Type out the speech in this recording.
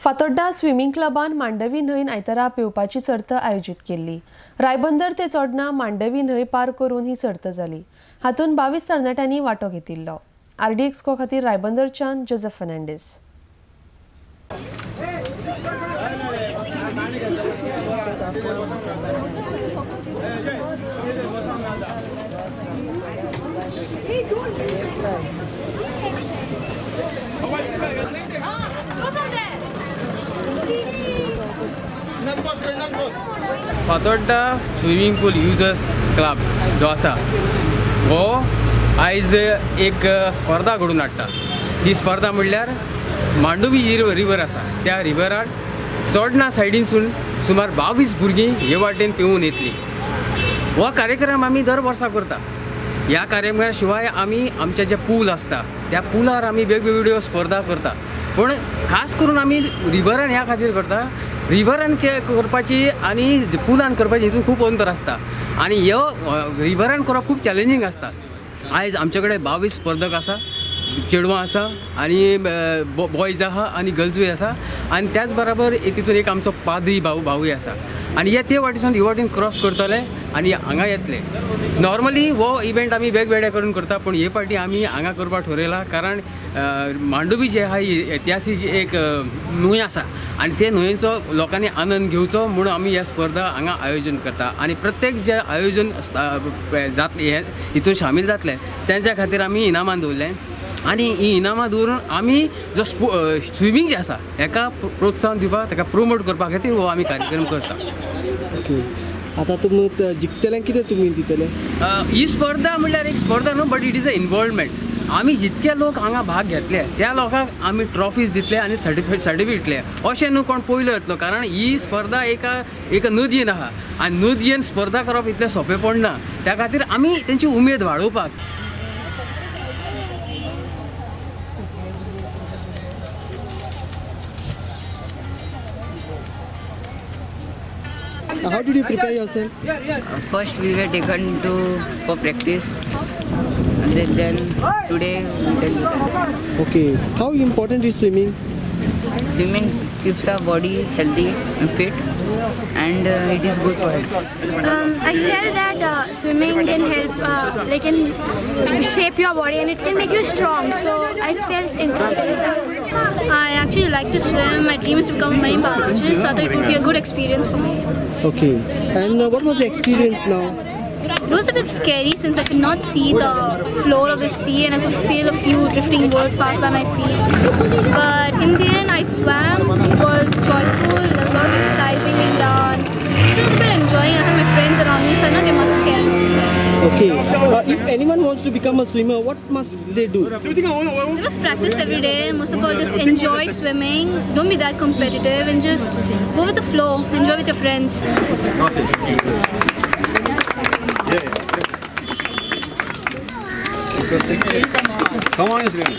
Fatorda swimming क्लबान Mandvi न्हंयन आयतारा पेवपाची सर्त आयोजीत केल्ली। रायबंदर ते चोडणा मांडवी न्हंय पार करून ही सर्त जाली। हातून 22 तरणाट्यांनी वांटो घेतिल्लो। RDX खातीर रायबंदरच्यान Joseph Fernandes. Fatorda swimming pool users club जो आसा हो आयज एक स्पर्धा घडून हाडटा। ही स्पर्धा म्हणल्यार मांडवी रिवर आसा त्या रिवरार चोडणा सायडीनसून सुमार 22 भुरगीं हे वाटेन पेंवून येतली। हो कार्यक्रम आमी दर वर्सा करता। ह्या कार्यक्रमा शिवाय आमी आमचे जे पूल आसता त्या पुलार आमी वेगवेगळ्यो स्पर्धा करता, पूण खास करून आमी रिवरान ह्या खातीर करता। रिवरान करपाची आनी पुलान करपाची हितून खूब अंतर आसता आनी ह्यो रिवरान करप खूब चॅलेंजींग आसता। आयज आमचे कडेन 22 स्पर्धक आसा, चेडवां आसा आनी बॉयज आहा आनी गर्ल्सूय आसा आनी त्याच बरोबर तितून एक आमचो पाद्री भावूय आसा आनी हे ते वाटेसून ही वाटेन क्रॉस करतले आनी हांगा येतले। नॉर्मली हो इवेंट आमी वेगवेगळे करून करता, पूण हे फावटी आमी हांगा करपाक ठरयला कारण मांडवी जी आहा ही ऐतिहासीक एक न्हंय आसा आनी ते न्हंयेचो लोकांनी आनंद घेवचो म्हणून आमी ह्या स्पर्धा हांगा आयोजन करता आनी प्रत्येक जे आयोजन जातले हितून शामील जातले त्यांच्या खातीर आमी इनामां दवरले आनी ही इनामां दवरून आमी जो स्विमींग जे आसा हेका प्रोत्साहन दिवपाक ताका प्रमोट करपा खातीर हो आमी कार्यक्रम करता। ओके, आता तुमी जिखतल्यांक कितें तुमी दितले? ही स्पर्धा म्हणल्यार एक स्पर्धा न्हू, but it is a involvement. आमी जितके लोक हांगा भाग घेतले त्या लोकांक आमी ट्रॉफीज दितले आनी सर्टिफिकेट दितले। अशें न्हू कोण पयलो येतलो, कारण ही स्पर्धा एका नदयेन आहा आनी नदयेन स्पर्धा करप इतलें सोंपें पडना। त्या खातीर आमी तेंची उमेद वाडोवपाक How did you prepare yourself? First we were taken for practice and then today we can do that. Okay, how important is swimming? Swimming keeps our body healthy and fit and it is good for health. I felt that swimming can help can shape your body and it can make you strong, so I felt interested in that. I actually like to swim. My dream is to become a marine biologist, so that it would be a good experience for me. Okay, and what was the experience now? It was a bit scary since I could not see the floor of the sea and I could feel a few drifting birds pass by my feet. But in the end I swam. It was joyful, there was a lot of exercising being done. So it was a bit enjoying. I had my friends around me, so I'm not that much scared. Okay, if anyone wants to become a swimmer, what must they do? They must practice every day. Most of all, just enjoy swimming. Don't be that competitive and just go with the flow. Enjoy with your friends. Come on, Instagram.